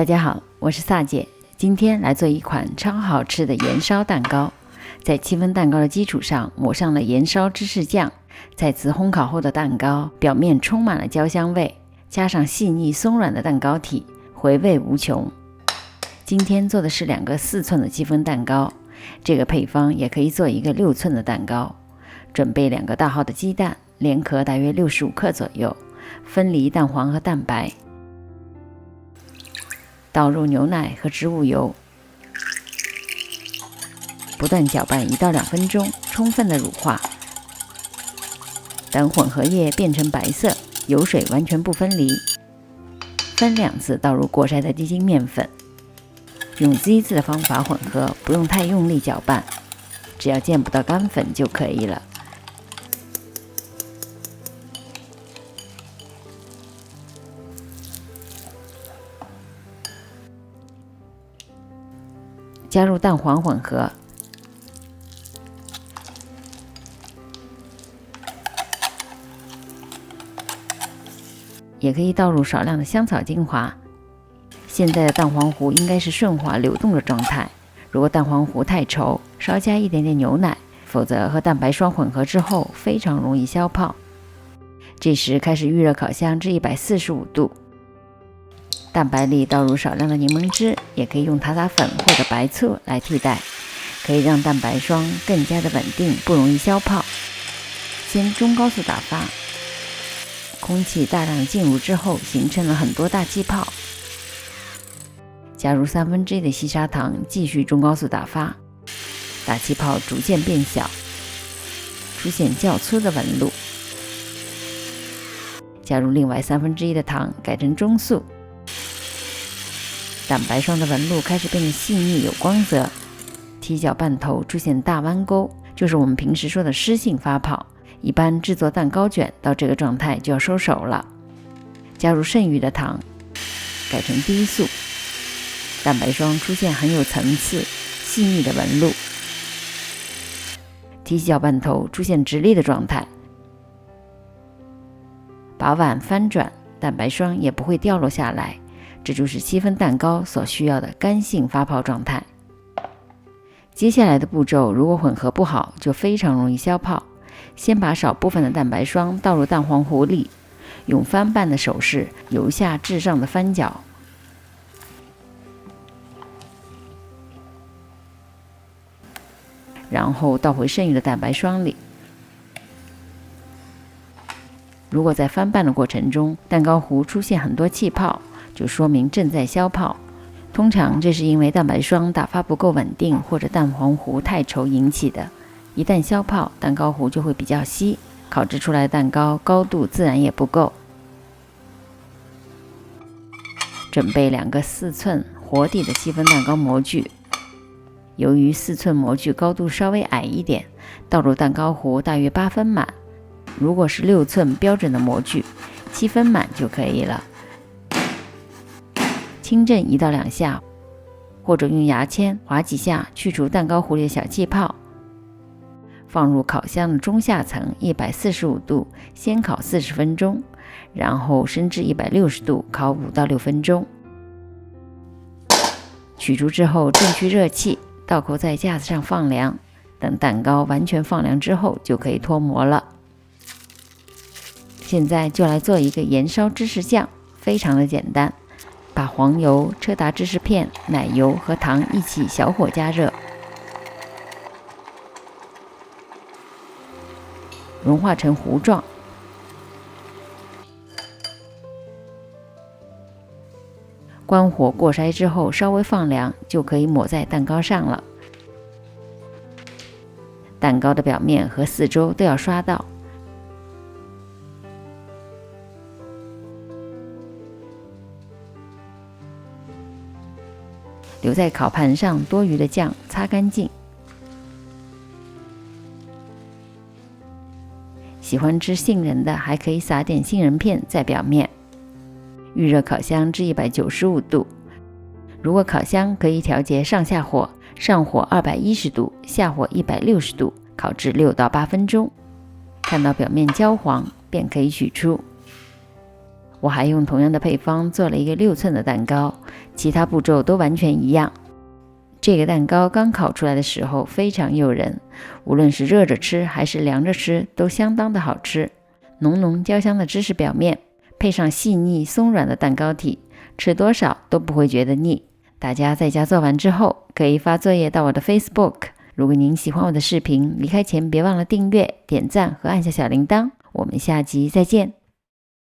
大家好，我是萨姐，今天来做一款超好吃的盐烧蛋糕。在戚风蛋糕的基础上抹上了盐烧芝士酱，再次烘烤后的蛋糕表面充满了焦香味，加上细腻松软的蛋糕体，回味无穷。今天做的是2个4寸的戚风蛋糕，这个配方也可以做一个6寸的蛋糕。准备2个大号的鸡蛋，连壳大约65克左右，分离蛋黄和蛋白，倒入牛奶和植物油，不断搅拌1到2分钟，充分的乳化。等混合液变成白色，油水完全不分离，分2次倒入过筛的低筋面粉，用 Z 字的方法混合，不用太用力搅拌，只要见不到干粉就可以了。加入蛋黄混合，也可以倒入少量的香草精华。现在的蛋黄糊应该是顺滑流动的状态，如果蛋黄糊太稠，稍加一点点牛奶，否则和蛋白霜混合之后非常容易消泡。这时开始预热烤箱至145度，蛋白里倒入少量的柠檬汁，也可以用塔塔粉或者白醋来替代，可以让蛋白霜更加的稳定，不容易消泡。先中高速打发，空气大量进入之后，形成了很多大气泡。加入1/3的细砂糖，继续中高速打发，大气泡逐渐变小，出现较粗的纹路。加入另外1/3的糖，改成中速。蛋白霜的纹路开始变得细腻有光泽，踢搅拌头出现大弯钩，就是我们平时说的湿性发泡。一般制作蛋糕卷到这个状态就要收手了。加入剩余的糖，改成低速，蛋白霜出现很有层次细腻的纹路，踢搅拌头出现直立的状态。把碗翻转，蛋白霜也不会掉落下来，这就是戚风蛋糕所需要的干性发泡状态。接下来的步骤如果混合不好，就非常容易消泡。先把少部分的蛋白霜倒入蛋黄糊里，用翻拌的手势由下至上的翻搅，然后倒回剩余的蛋白霜里。如果在翻拌的过程中蛋糕糊出现很多气泡，就说明正在消泡，通常这是因为蛋白霜打发不够稳定，或者蛋黄糊太稠引起的。一旦消泡，蛋糕糊就会比较稀，烤制出来的蛋糕高度自然也不够。准备2个4寸活底的戚风蛋糕模具，由于4寸模具高度稍微矮一点，倒入蛋糕糊大约8分满。如果是6寸标准的模具，7分满就可以了。轻震1到2下，或者用牙签划几下去除蛋糕糊里的小气泡。放入烤箱的中下层145度，先烤40分钟，然后升至160度烤5到6分钟。取出之后震去热气，倒扣在架子上放凉，等蛋糕完全放凉之后就可以脱模了。现在就来做一个盐烧芝士酱，非常的简单。把黄油、车达芝士片、奶油和糖一起小火加热，融化成糊状。关火过筛之后稍微放凉，就可以抹在蛋糕上了。蛋糕的表面和四周都要刷到。留在烤盘上多余的酱擦干净。喜欢吃杏仁的，还可以撒点杏仁片在表面。预热烤箱至195度，如果烤箱可以调节上下火，上火210度，下火160度，烤制6到8分钟。看到表面焦黄，便可以取出。我还用同样的配方做了一个6寸的蛋糕，其他步骤都完全一样。这个蛋糕刚烤出来的时候非常诱人，无论是热着吃还是凉着吃都相当的好吃。浓浓焦香的芝士表面，配上细腻松软的蛋糕体，吃多少都不会觉得腻。大家在家做完之后，可以发作业到我的 Facebook。如果您喜欢我的视频，离开前别忘了订阅、点赞和按下小铃铛。我们下集再见。